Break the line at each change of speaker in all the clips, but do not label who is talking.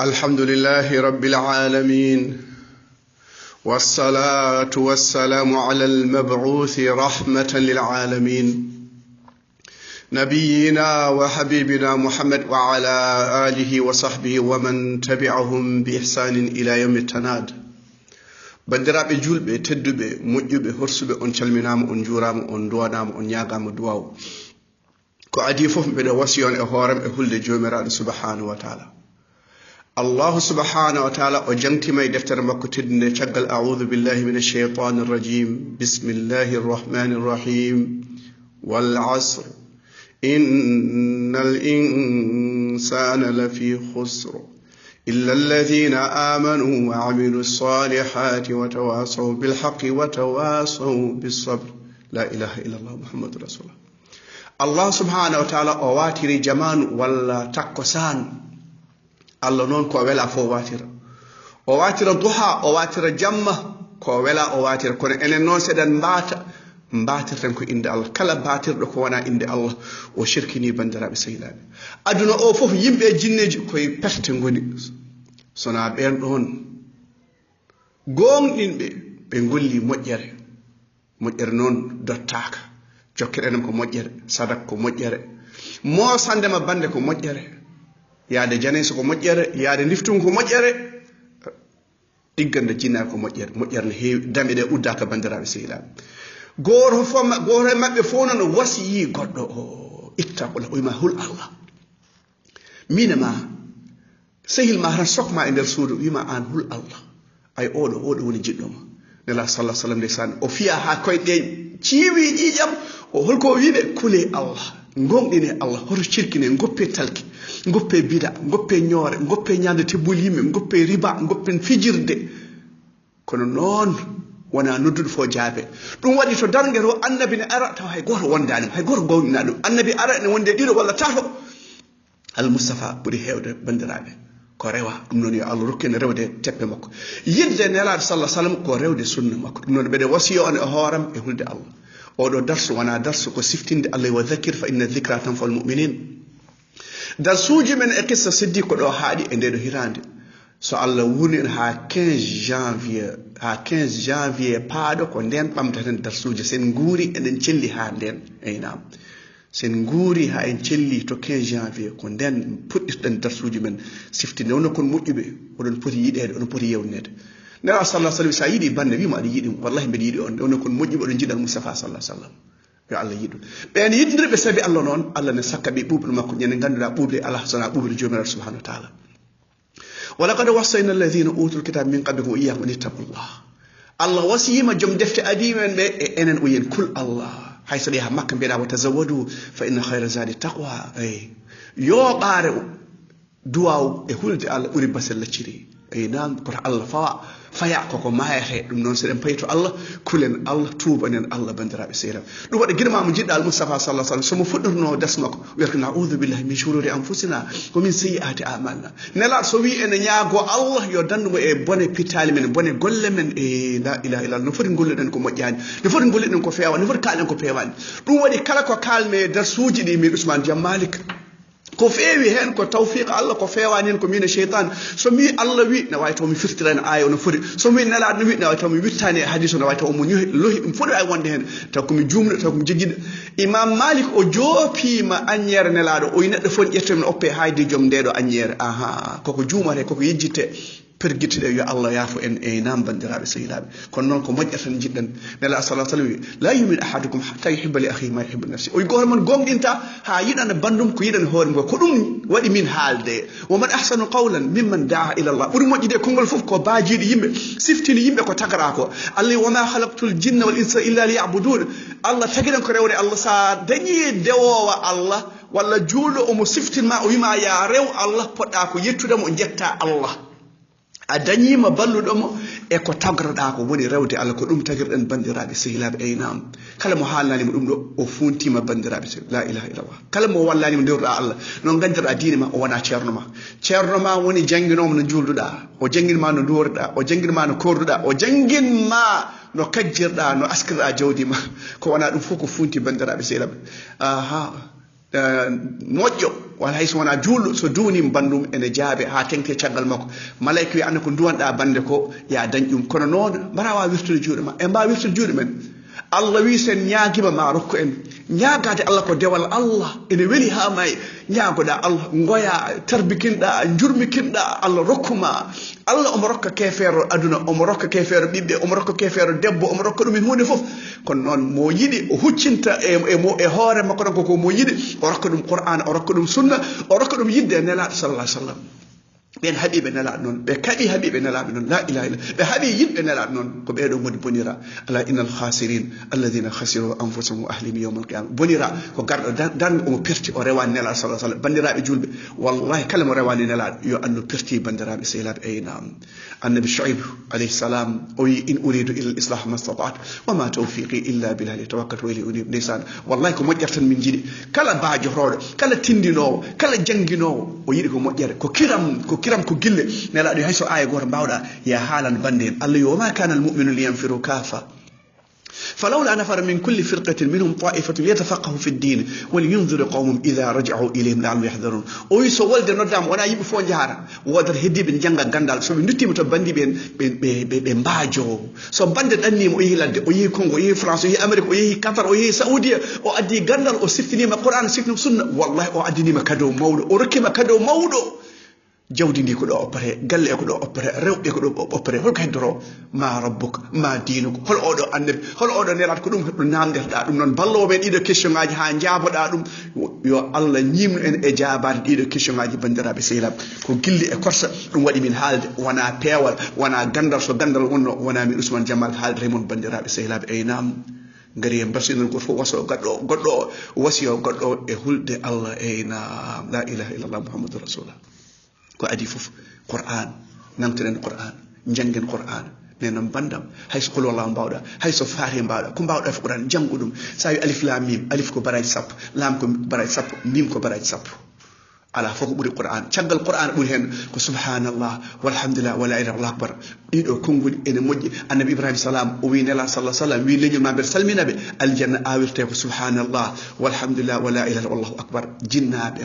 الحمد لله رب العالمين والصلاة والسلام على المبعوث رحمة للعالمين نبينا وحبيبنا محمد وعلى آله وصحبه ومن تبعهم بإحسان إلى يوم التناد bandiraɓe julɓe tedduɓe moƴƴuɓe horsuɓe on calminama on juurama on duwanama on ñagama duwaw ko adi fof mbeɗa wasi on e hooram e hulde jomiraɗo subhanahu wa taala الله سبحانه وتعالى وجنتما يدفتر مكو تدن شغل أعوذ بالله من الشيطان الرجيم بسم الله الرحمن الرحيم والعصر إن الإنسان لفي خسر إلا الذين آمنوا وعملوا الصالحات وتواصوا بالحق وتواصوا بالصبر لا إله إلا الله محمد رسول الله الله سبحانه وتعالى أواتر جمان ولا تقسان Allah non ko wela fo watira o watira duha o watira jamma ko wela o watira kono enen non sedan mbatirten ko inde Allah kala batirdo ko wana inde Allah o shirkini bandiraɓe sehilaɓe aduna o fof yimɓe jinneji koye perte ngoni sona ɓen ɗon gonɗinɓe ɓe golli moƴƴere noon dottaka jokkeɗenem ko moƴƴere sadak ko moƴƴere mosandema bande ko moƴƴere yaade janayso ko moƴƴere yaade liftum ko moƴƴere diggande jinnaare ko moƴƴere ne heewi dame ɗe uddaka bandiraɓe sehilaɓe goto e maɓɓe fof noon wasiyi goɗɗo o itta ko oyma hul Allah minema sehil ma tan sokma e nder suudu wima an hul Allah ay oɗo woni jiɗɗoma nela sallah sallam ndeysaan o fiya ha koyɗe ciiwi ƴiƴam o holko wiɓe kule Allah gonɗine Allah hoto cirkine goppe talki goppe bida goppe ñoore goppe ñande tebbol yimɓe goppe riba goppe fijirde kono noon wona nodduɗo fo jaabe ɗum waɗi to dargue to annabi ne ara taw hay goto wondanima hay goto gowɗina ɗum annabi ara ne wonde ɗiɗo walla tato al moustapha ɓuuri hewde bandiraɓe ko rewa ɗum noon yo Allah rokkene rewde teppe makko yidde nelaɗo sallah sallam ko rewde sunna makko ɗum noon ɓeɗe wasiyo on e hooram e hulde Allah oɗo darsu wona darsu ko siftinde Allah wa dhakir fa inna dhikra tanfa'ul mu'minin darsuji men e qissa siddi ko ɗo haaɗi e ndeɗo hirande so Allah wuni ha 15 janvier paaɗo ko nden ɓamtaten darsuji sen guuri eɗen celli ha nden eynam sen guuri ha en celli to 15 janvier ko nden puɗɗirɗen darsuji men siftinde wono kon moƴƴuɓe oɗon poti yiɗede oɗon poti yewnede nela sallah sallam sa yiɗi bande wima aɗa yiɗi wallahi mbeɗa yiɗi on wono kon moƴƴuɓe oɗon jiɗal moustapha sallah sallam yo Allah yiɗu ɓen yiɗdirɓe sabi Allah noon Allah ne sakka ɓe ɓuuɓɗo makko ñande ganduɗa ɓuuɓde ala sona ɓuuɓde jomiraɗo subhanahu wa taala walaqad wassayna alladhina utul kitaba min qablikum wa iyyakum an ittaqullah Allah wasiyima joom defte adimen ɓe e enen o yen kul Allah hay so ɗi ha makka mbiyeɗa wa tazawwadu fa inna khayra zadi taqwa ay yoɓare duwaw e hulde Allah ɓuuri basel lacciri ay nan koto Allah faya koko mayete ɗum noon seɗen payi to Allah kulen Allah tubanen Allah bandiraɓe seeɗam ɗum waɗa guiɗamamo jiɗɗa al moustapha sallah sallam somo fuɗɗorno dasmako wiyata naoudu billahi min shururi anfusina ko min seyi'ati amalna nelaɗo so wi ene ñaago Allah yo dandumo e bone pittali men bone golle men e la ilaha illallah no foti golluɗen ko moƴƴani no foti golluɗen ko fewani no foti kalɗen ko pewani ɗum waɗi kala ko kalme darsuji ɗi min Ousmane Diam Malik ko feewi hen ko tawfiq Allah ko fewani hen ko min shaytan so mi Allah wi ne wawi taw mi firtirani aya no foti so mi nelaɗo no wi ne wawi taw mi wittani hadith no wawi taw mo lohi ɗum foti ay wonde hen taw komi jumɗo taw komi jegguiɗo Imam Malik o joopima agnere nelaɗo o neɗɗo foti ƴettomi no oppe hayde joom ndeɗo agnere aha koko juumate koko yejjitte perguitteɗe yo Allah yaafo en e nam bandiraɓe sehilaɓe kono noon ko moƴƴata tan jiɗɗen nela sallah sallam wi la yumin ahadukum hatta yuhibba li akhihi ma yuhibbu nafsi o goto mon gonɗinta ha yiɗana bandum ko yiɗana hoore mum ko ɗum waɗi min haalde wa man ahsanu qawlan mimman daa ila Allah ɓuuri moƴƴide konngol fof ko baajiɗo yimɓe siftini yimɓe ko tagara ko Allah wa ma khalaqtul jinna wal insa illa liya'budun Allah tagiɗen ko rewde Allah sa dañi dewowa Allah walla juulɗo omo siftinma o wima ya rew Allah poɗɗa ko yettudemo jetta Allah a dañima balluɗomo e ko tagroɗa ko woni rewde Allah ko ɗum tagirɗen bandiraɓe sehilaɓe eynam kala mo haalnanima ɗum ɗo o funtima bandiraɓe la ilaha illallah kala mo wallanima ndewruɗa Allah noon gandirɗa diine ma o wona ceerno ma woni jangguinomo no julduɗa o jangguinma no duworuɗa o jangguinma no korduɗa o jangguinma no kajjirɗa no askirɗa jawdi ma ko wona ɗum fof ko funti bandiraɓe sehilaɓe aha moƴƴo wala hay so wona juulɗo so duunima bandum ene jaabe ha tengte caggal makko malayka wi anna ko duwanɗa bande ko ya dañ ɗum kono noon mbara wawi wirtude juuɗe ma e mbawi wirtude juuɗe men Allah wi sen ñaaguima ma rokku en ñaagade Allah ko dewal Allah ene weli ha may ñaagoɗa Allah goya tarbikinɗa jurmikinɗa Allah rokkuma Allah omo rokka kefeero aduna omo rokka kefeero ɓiɓɓe omo rokka kefeero debbo omo rokka ɗum en hunde fof kono noon mo yiɗi o huccinta e hoore makko ɗon koko mo yiɗi o rokka ɗum Qur'an o rokka ɗum sunna o rokka ɗum yidde nelaɗo sallallahu alaihi wasallam ɓen haɓiɓe nelaɗo noon ɓe kaɓi haɓiɓe nelaɓe noon la ilaha illa ɓe haɓi yimɓe nelaɗo noon ko ɓeɗo goni bonira ala innal khasirin alladina khasiru anfusahum wa ahlihim yawma alqiyama bonira ko garɗo dan omo perti o rewani nelaɗo sallah sallam bandiraɓe julɓe wallahi kala mo rewani nelaɗo yo andu perti bandiraɓe sehilaɓe eynam annabi Shuaib alayhi salam o wi in uridu illa al islah ma stata'tu wa ma tawfiqi illa billah tawakkaltu wa ilayhi unib ndeysan wallahi ko moƴƴere tan min jiiɗi kala baajotoɗo kala tindinowo kala janguinowo o yiɗi ko moƴƴere ko kiram ko gille nelaɗo hayso aya goto mbawɗa ya haalan bande en Allah yo ma kana al mu'minu liyanfiru kafa فلولا نفر من كل فرقة منهم طائفة ليتفقهوا في الدين ولينذر قومهم إذا رجعوا إليهم لعلهم يحذرون o wi so wolde noddama wona yimɓe fof jahata wodata heddiɓe jangga gandal soɓe duttima to bandi ɓe mbaajo so bande ɗannima o yeehi ladde o yeehi Congo o yeehi France o yeehi Amérique o yeehi Qatar o yeehi Saoudia o addi gandal o siftinima Qur'an siftinima sunna wallahi o addinima cadeau mawɗo o rokkima cadeau mawɗo jawdi ndi ko ɗo oppere galle e ko ɗo oppere rewɓe ko ɗo oppere holko heddoro ma rabbuka ma dinuka hol oɗo annabi hol oɗo nelat ko ɗum ɗo namdetoɗa ɗum noon ballowo men ɗiɗo question ngaji ha jaaboɗa ɗum yo Allah ñimnu en e jaabade ɗiɗo question ngaji bandiraɓe sehilaɓe ko gilli e korsa ɗum waɗi min haalde wona peewal wona gandal so gandal wonno wona min Ousmane Jamal haalde remon bandiraɓe sehilaɓe eynam ngari en barsinon goto fof waso goɗɗo wasiyo goɗɗo e hulde Allah eynam la ilaha illallah muhammadur rasulullah ko adi fof Qur'an namtiren Qur'an jangen Qur'an nenon bandam hayso qul wallahu mbawɗa hayso faari mbawɗa ko mbawɗa e Qur'an jangu ɗum sa wi alif lam mim alif ko baraji sappo lam ko baraji sappo mim ko baraji sappo ala fof ko ɓuri Qur'an caggal Qur'an ɓuri hen ko subhanallah walhamdulillah wala ilaha illallah akbar ɗiɗo konnguli ene moƴƴi annabi Ibrahima salam o wi nela sallah sallam wi leñol ma mbeɗa salminaɓe aljanna awirte ko subhanallah walhamdulillah wala ilaha wallahu akbar jinnaɓe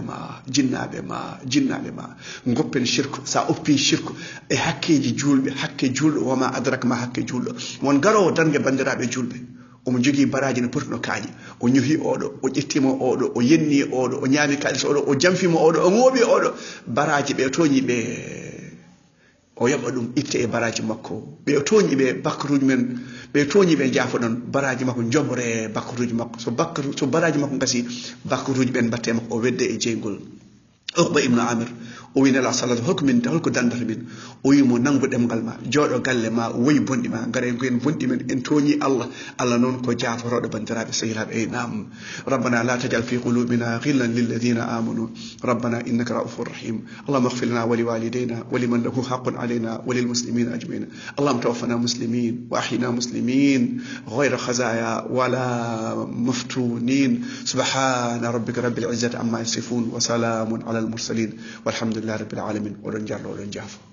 ma goppen shirku sa oppi shirku e hakkeji julɓe hakke julɗo wama adraka ma hakke julɗo won garowo dangue bandiraɓe julɓe omo jogui baraji no poti no kaaƴi o ñohi oɗo o ƴettima oɗo o yenni oɗo o ñaami kalis oɗo o jamfima oɗo o ŋooɓi oɗo baraji ɓe toñi ɓe o yoɓa ɗum itte e baraji makko ɓe toñi ɓe bakkaruji men ɓe toñi ɓe jaafoɗon baraji makko jobore bakkaruji makko so baraji makko gasi bakkaruji ɓen mbatte makko o wedde e jeygol Uqba ibn Amir o wi nela sallallahu holko dandata min o wi mo nangu ɗemgal ma jooɗo galle ma woyi bonɗi ma ngara ko en bonɗi men en tooñi Allah noon ko jaaforoɗo bandiraɓe sehilaɓe eynam rabbana la tajal fi qulubina ghillan lilladhina amanu rabbana innaka ra'ufur rahim allahumma ighfir lana wa liwalidayna wa liman lahu haqqun alayna wa lil muslimina ajma'in allahumma tawaffana muslimin wa ahyina muslimin ghayra khazaya wala maftunin subhana rabbika rabbil izzati amma yasifun wa salamun ala المرسلين والحمد لله رب العالمين ولن جعل ولن جافو